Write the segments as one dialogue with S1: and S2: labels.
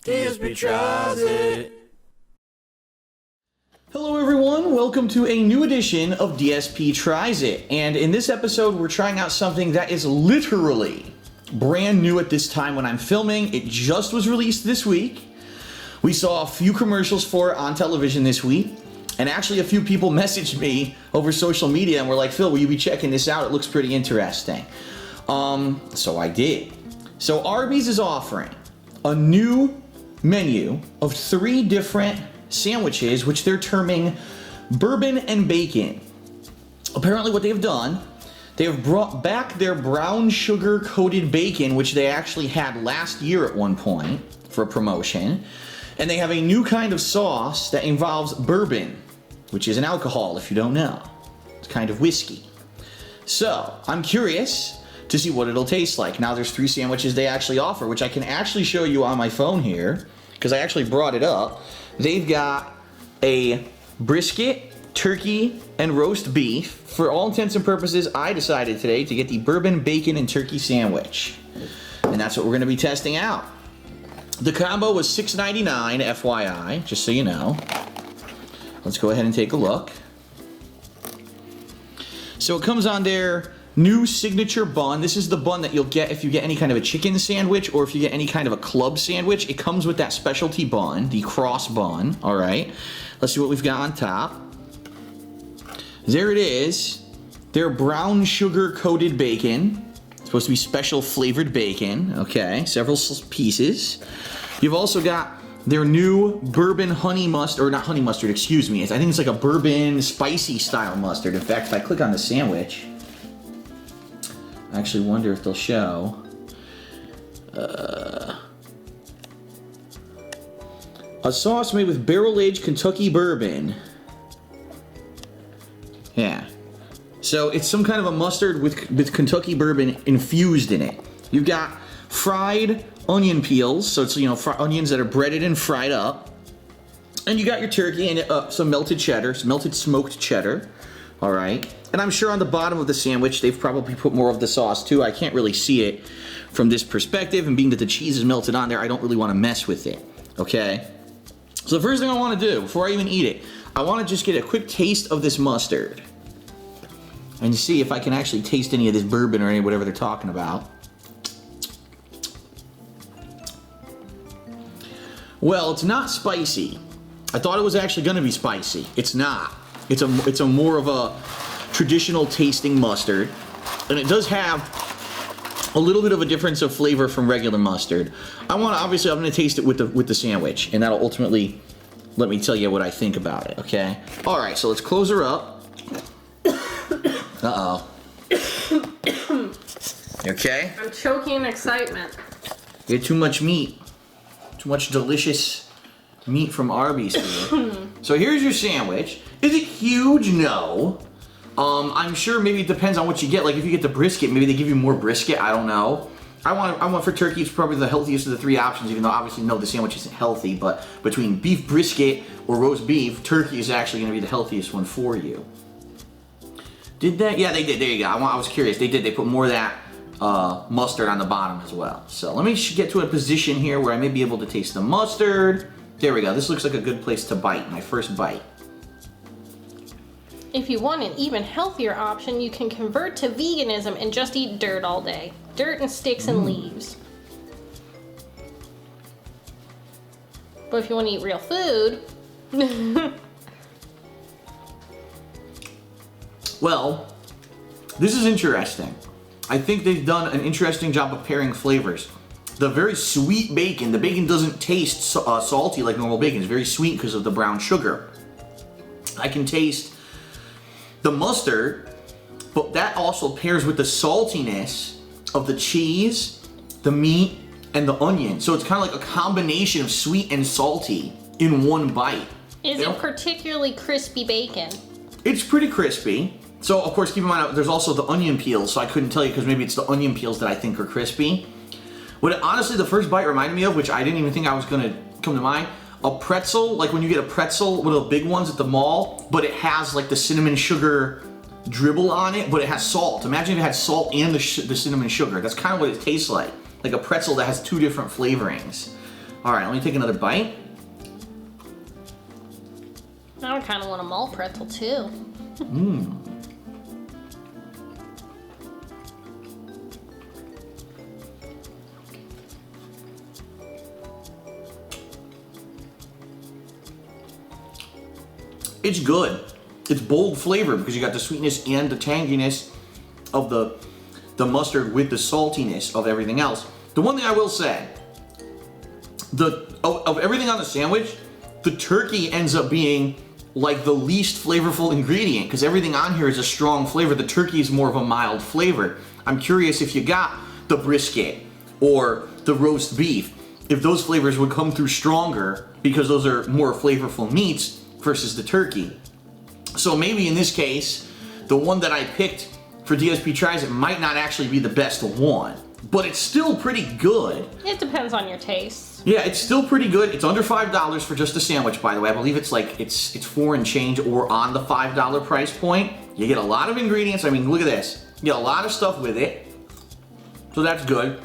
S1: DSP Tries It.
S2: Hello everyone, welcome to a new edition of DSP Tries It. And in this episode, we're trying out something that is literally brand new at this time when I'm filming. It just was released this week. We saw a few commercials for it on television this week. And actually a few people messaged me over social media and were like, Phil, will you be checking this out? It looks pretty interesting. So I did. So Arby's is offering a new menu of 3 different sandwiches, which they're terming bourbon and bacon. Apparently what they've done, they have brought back their brown sugar coated bacon, which they actually had last year at one point for a promotion. And they have a new kind of sauce that involves bourbon, which is an alcohol if you don't know. It's kind of whiskey. So I'm curious to see what it'll taste like. Now there's 3 sandwiches they actually offer, which I can actually show you on my phone here, because I actually brought it up. They've got a brisket, turkey, and roast beef. For all intents and purposes, I decided today to get the bourbon, bacon, and turkey sandwich. And that's what we're gonna be testing out. The combo was $6.99, FYI, just so you know. Let's go ahead and take a look. So it comes on their new signature bun. This is the bun that you'll get if you get any kind of a chicken sandwich or if you get any kind of a club sandwich. It comes with that specialty bun, the cross bun, all right? Let's see what we've got on top. There it is. Their brown sugar coated bacon. It's supposed to be special flavored bacon, okay? Several pieces. You've also got their new bourbon honey mustard, or not honey mustard, excuse me. I think it's like a bourbon spicy style mustard. In fact, if I click on the sandwich, I actually wonder if they'll show. A sauce made with barrel-aged Kentucky bourbon. Yeah. So it's some kind of a mustard with Kentucky bourbon infused in it. You've got fried onion peels, so it's, you know, onions that are breaded and fried up. And you got your turkey and some melted cheddar, some melted smoked cheddar. All right. And I'm sure on the bottom of the sandwich, they've probably put more of the sauce too. I can't really see it from this perspective, and being that the cheese is melted on there, I don't really want to mess with it, okay? So the first thing I want to do, before I even eat it, I want to just get a quick taste of this mustard and see if I can actually taste any of this bourbon or any whatever they're talking about. Well, it's not spicy. I thought it was actually going to be spicy. It's not. It's a more of a traditional tasting mustard, and it does have a little bit of a difference of flavor from regular mustard. Obviously I'm going to taste it with the sandwich, and that'll ultimately let me tell you what I think about it. Okay. All right. So let's close her up. Uh-oh. You okay?
S3: I'm choking in excitement.
S2: You had too much meat. Too much delicious meat from Arby's here. So here's your sandwich. Is it huge? No. I'm sure maybe it depends on what you get. Like if you get the brisket, maybe they give you more brisket. I don't know. I want for turkey, it's probably the healthiest of the 3 options, even though obviously no, the sandwich isn't healthy. But between beef brisket or roast beef, turkey is actually going to be the healthiest one for you. Did they? Yeah, they did. There you go. I was curious. They did. They put more of that mustard on the bottom as well. So let me get to a position here where I may be able to taste the mustard. There we go. This looks like a good place to bite. My first bite.
S3: If you want an even healthier option, you can convert to veganism and just eat dirt all day. Dirt and sticks and leaves. But if you want to eat real food...
S2: Well, this is interesting. I think they've done an interesting job of pairing flavors. The very sweet bacon, the bacon doesn't taste salty like normal bacon. It's very sweet because of the brown sugar. I can taste the mustard, but that also pairs with the saltiness of the cheese, the meat, and the onion. So it's kind of like a combination of sweet and salty in one bite.
S3: Is it particularly crispy bacon?
S2: It's pretty crispy. So of course, keep in mind, there's also the onion peels, so I couldn't tell you because maybe it's the onion peels that I think are crispy. What honestly the first bite reminded me of, which I didn't even think I was gonna come to mind, a pretzel, like when you get a pretzel, one of the big ones at the mall, but it has like the cinnamon sugar dribble on it, but it has salt. Imagine if it had salt and the cinnamon sugar. That's kind of what it tastes like a pretzel that has 2 different flavorings. All right, let me take another bite.
S3: Now I kind of want a malt pretzel too.
S2: It's good. It's bold flavor because you got the sweetness and the tanginess of the mustard with the saltiness of everything else. The one thing I will say, of everything on the sandwich, the turkey ends up being like the least flavorful ingredient because everything on here is a strong flavor. The turkey is more of a mild flavor. I'm curious if you got the brisket or the roast beef, if those flavors would come through stronger because those are more flavorful meats versus the turkey. So maybe in this case, the one that I picked for DSP Tries It might not actually be the best one, but it's still pretty good.
S3: It depends on your taste.
S2: Yeah, it's still pretty good. It's under $5 for just a sandwich, by the way. I believe it's like, it's 4 and change or on the $5 price point. You get a lot of ingredients. I mean, look at this. You get a lot of stuff with it. So that's good.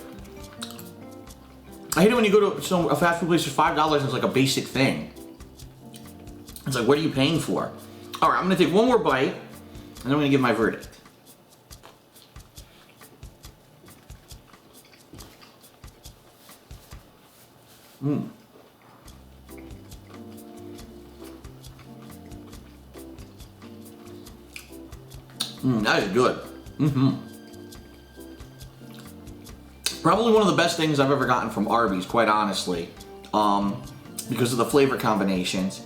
S2: I hate it when you go to a fast food place for $5 and it's like a basic thing. It's like, what are you paying for? All right, I'm gonna take one more bite and then I'm gonna give my verdict. That is good. Probably one of the best things I've ever gotten from Arby's, quite honestly, because of the flavor combinations.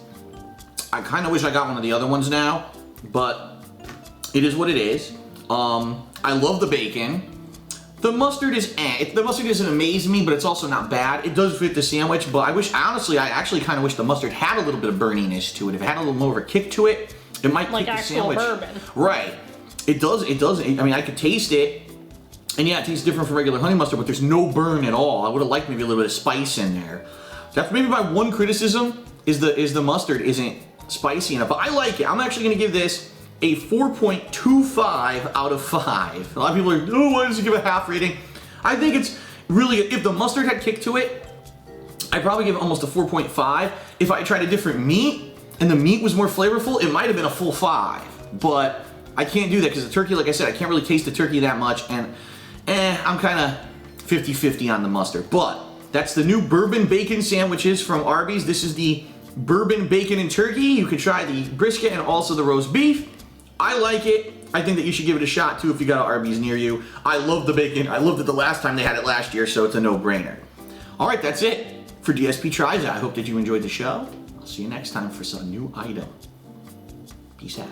S2: I kind of wish I got one of the other ones now, but it is what it is. I love the bacon. The mustard is the mustard doesn't amaze me, but it's also not bad. It does fit the sandwich, but I actually kind of wish the mustard had a little bit of burniness to it. If it had a little more of a kick to it, it might
S3: like
S2: kick the
S3: actual
S2: sandwich.
S3: bourbon.
S2: Right. It does. I mean, I could taste it, and yeah, it tastes different from regular honey mustard, but there's no burn at all. I would have liked maybe a little bit of spice in there. That's maybe my one criticism is the mustard isn't spicy enough, but I like it. I'm actually going to give this a 4.25 out of 5. A lot of people are, oh, why does it give a half rating? I think it's really, if the mustard had kick to it, I'd probably give it almost a 4.5. If I tried a different meat and the meat was more flavorful, it might have been a full 5. But I can't do that because the turkey, like I said, I can't really taste the turkey that much, and I'm kind of 50-50 on the mustard. But that's the new bourbon bacon sandwiches from Arby's. This is the bourbon bacon and turkey. You could try the brisket and also the roast beef. I like it. I think that you should give it a shot too if you got an Arby's near you. I love the bacon. I loved it the last time they had it last year, so it's a no-brainer. All right, that's it for DSP Tries It. I hope that you enjoyed the show. I'll see you next time for some new item. Peace out.